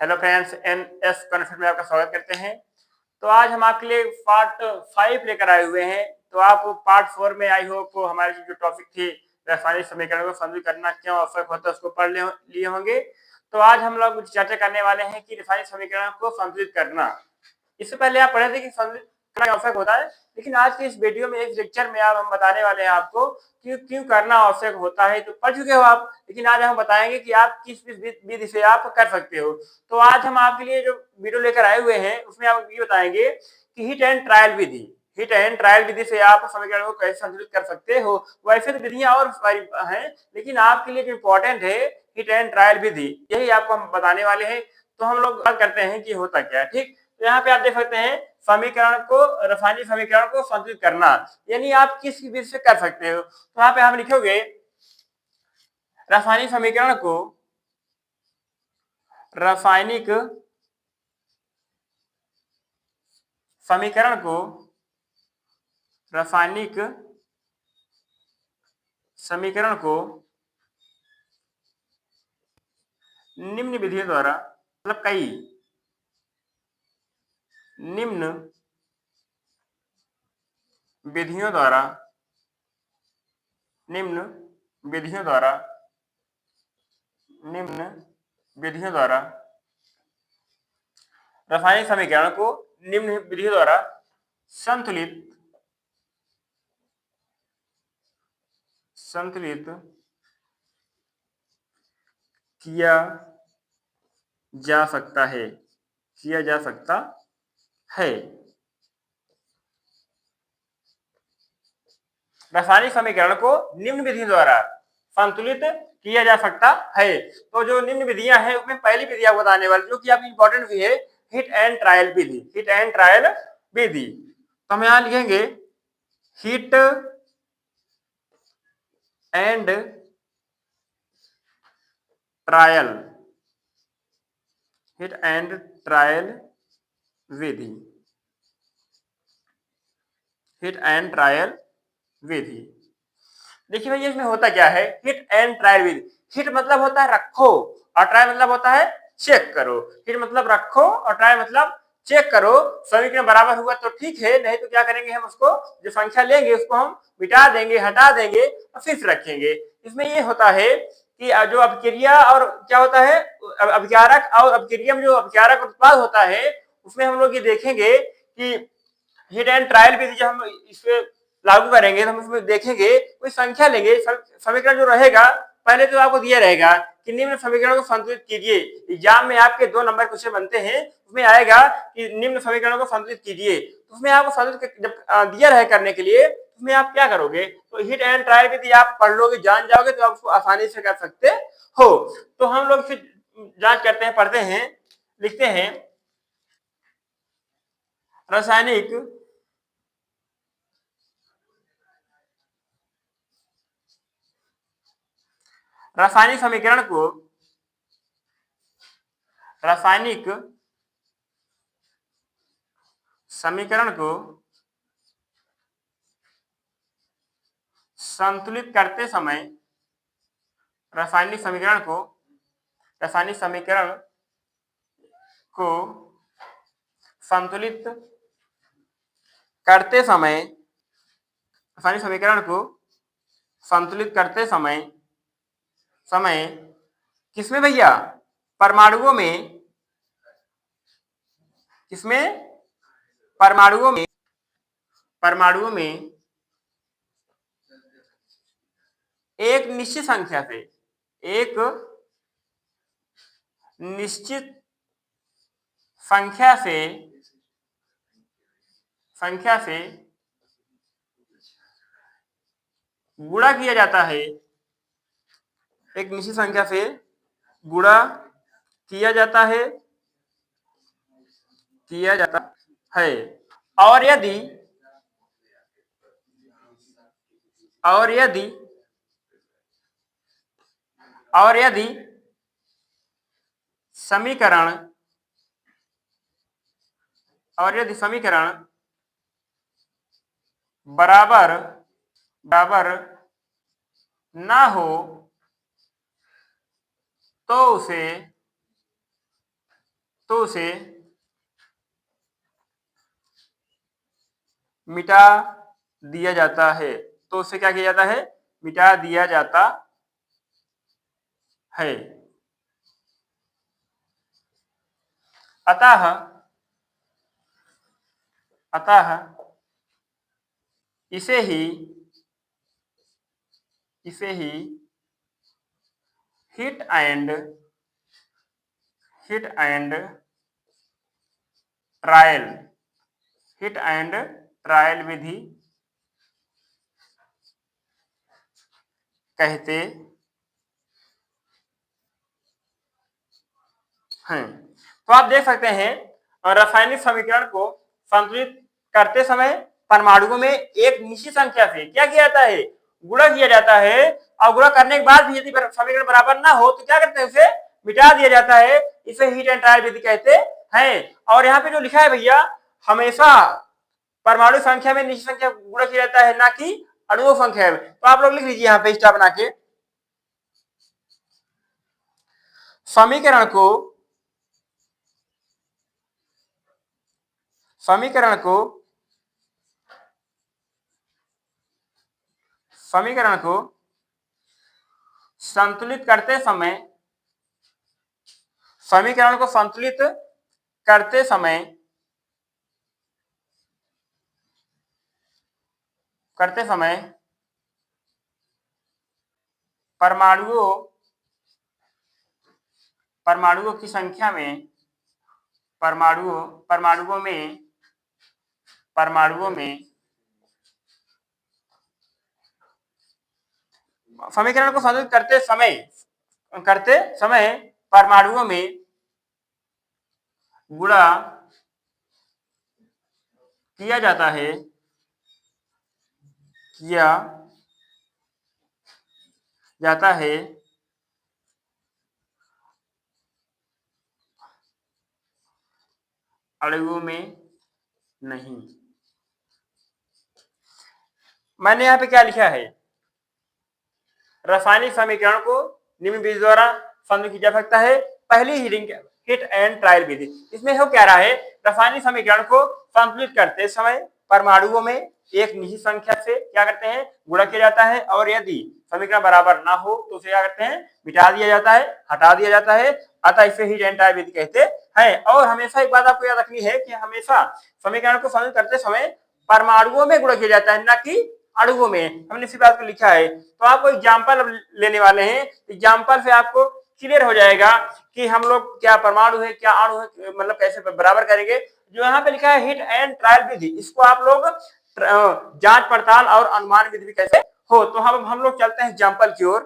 Hello friends, NS concept में आपका स्वागत करते हैं। तो आज हम आपके लिए पार्ट 5 लेकर आए हुए हैं। तो आप पार्ट 4 में आई होप हमारी जो टॉपिक थी रासायनिक समीकरणों को संतुलित करना क्यों आवश्यक होता है उसको पढ़ लिए होंगे। तो आज हम लोग चर्चा करने वाले हैं कि रासायनिक समीकरणों को संतुलित करना। इससे पहले आप पढ़े थे कि संतुलित करना आवश्यक होता है, लेकिन आज के इस वीडियो में इस लेक्चर में आप हम बताने वाले हैं आपको कि क्यों करना आवश्यक होता है। तो पढ़ चुके हो आप, लेकिन आज हम बताएंगे कि आप किस विधि से आप कर सकते हो। तो आज हम आपके लिए जो वीडियो लेकर आए हुए हैं उसमें आप ये बताएंगे कि हिट एंड ट्रायल विधि, हिट एंड ट्रायल विधि से आप समीकरण को कैसे संतुलित कर सकते हो। वैसे तो विधियां और हैं, लेकिन आपके लिए जो इम्पोर्टेंट है हिट एंड ट्रायल विधि, यही आपको हम बताने वाले हैं। तो हम लोग बात करते हैं कि होता क्या है। ठीक, तो यहाँ पे आप देख सकते हैं समीकरण को, रासायनिक समीकरण को संतुलित करना, यानी आप किस विधि से कर सकते हो। तो यहाँ पे हम लिखोगे रासायनिक समीकरण को, रासायनिक समीकरण को, रासायनिक समीकरण को निम्न विधियों द्वारा, मतलब कई निम्न विधियों द्वारा, निम्न विधियों द्वारा, निम्न विधियों द्वारा रासायनिक समीकरण को निम्न विधियों द्वारा संतुलित संतुलित किया जा सकता है, किया जा सकता है। रासायनिक समीकरण को निम्न विधि द्वारा संतुलित किया जा सकता है। तो जो निम्न विधियां हैं उसमें पहली विधि आपको बताने वाली जो कि आपकी इंपॉर्टेंट भी है, हिट एंड ट्रायल विधि, हिट एंड ट्रायल विधि। तो हम यहां लिखेंगे hit and trial, hit and trial विधि, हिट एंड ट्रायल विधि। देखिए भैया इसमें होता क्या है, हिट एंड ट्रायल विधि। हिट मतलब होता है रखो और ट्रायल मतलब होता है चेक करो। हिट मतलब रखो और ट्रायल मतलब चेक करो। समीकरण बराबर हुआ तो ठीक है, नहीं तो क्या करेंगे, हम उसको जो संख्या लेंगे उसको हम मिटा देंगे, हटा देंगे और फिर रखेंगे। इसमें ये होता है कि जो अभिक्रिया और क्या होता है, अभिकारक और अभिक्रिया में जो अभिकारक उत्पाद होता है उसमें हम लोग ये देखेंगे कि हिट एंड ट्रायल विधि जब हम इसमें लागू करेंगे तो हम उसमें देखेंगे कोई संख्या लेंगे, समीकरण जो रहेगा पहले तो आपको दिया रहेगा कि निम्न समीकरण को संतुलित कीजिए। एग्जाम में आपके 2 नंबर क्वेश्चन बनते हैं, उसमें आएगा कि निम्न समीकरणों को संतुलित कीजिए। उसमें आपको संतुलित जब दिया रहे करने के लिए, उसमें आप क्या करोगे, तो हिट एंड ट्रायल विधि आप पढ़ लोगे, जान जाओगे तो आप उसको आसानी से कर सकते हो। तो हम लोग फिर जांच करते हैं, पढ़ते हैं, लिखते हैं रासायनिक रासायनिक समीकरण को, रासायनिक समीकरण को संतुलित करते समय, रासायनिक समीकरण को, रासायनिक समीकरण को संतुलित करते समय, रासायनिक समीकरण को संतुलित करते समय, समय किसमें भैया, परमाणुओं में, किसमें, परमाणुओं में, परमाणुओं में एक निश्चित संख्या से, एक निश्चित संख्या से, संख्या से गुणा किया जाता है, एक निश्चित संख्या से गुणा किया जाता है, किया जाता है। और यदि, और यदि, और यदि समीकरण, और यदि समीकरण बराबर, बराबर ना हो तो उसे, तो उसे मिटा दिया जाता है। तो उसे क्या किया जाता है? मिटा दिया जाता है। अतः अतः इसे ही हिट एंड ट्रायल विधि कहते हैं। तो आप देख सकते हैं रासायनिक समीकरण को संतुलित करते समय परमाणुओं में एक निश्चित संख्या से क्या किया जाता है? गुणा किया जाता है। और गुणा करने के बाद भी यदि समीकरण बराबर ना हो तो क्या करते हैं? उसे मिटा दिया जाता है। इसे हीट एंड ट्रायल विधि कहते हैं। और यहाँ पे जो लिखा है भैया, हमेशा परमाणु संख्या में निश्चित संख्या गुणा किया जाता है, ना कि अणुओं संख्या में। तो आप लोग लिख लीजिए यहाँ पे स्टार बना के, समीकरण को संतुलित करते समय परमाणुओं की संख्या में समीकरण को संतुलित करते समय परमाणुओं में गुणा किया जाता है अणुओं में नहीं। मैंने यहाँ पे क्या लिखा है? रासायनिक समीकरण को निम्न विधि द्वारा संतुलित किया जा सकता है। पहली हिट एंड ट्रायल विधि, इसमें हो क्या रहा है? रासायनिक समीकरण को संतुलित करते समय परमाणुओं में एक निश्चित संख्या से क्या करते हैं? गुणा किया जाता है। और यदि समीकरण बराबर ना हो तो उसे क्या करते हैं? मिटा दिया जाता है, हटा दिया जाता है। अतः इसे हिट एंड ट्रायल विधि कहते हैं। और हमेशा एक बात आपको याद रखनी है कि हमेशा समीकरण को संतुलित करते समय परमाणुओं में गुणा किया जाता है, ना कि अणुओं में। हमने इसी बात को लिखा है। तो आपको एग्जाम्पल लेने वाले हैं। एग्जाम्पल से आपको क्लियर हो जाएगा कि हम लोग क्या परमाणु है, क्या अणु है, मतलब कैसे बराबर करेंगे। जो यहाँ पे लिखा है हिट एंड ट्रायल विधि, इसको आप लोग जांच पड़ताल और अनुमान विधि भी कैसे हो। तो हम लोग चलते हैं एग्जाम्पल की ओर।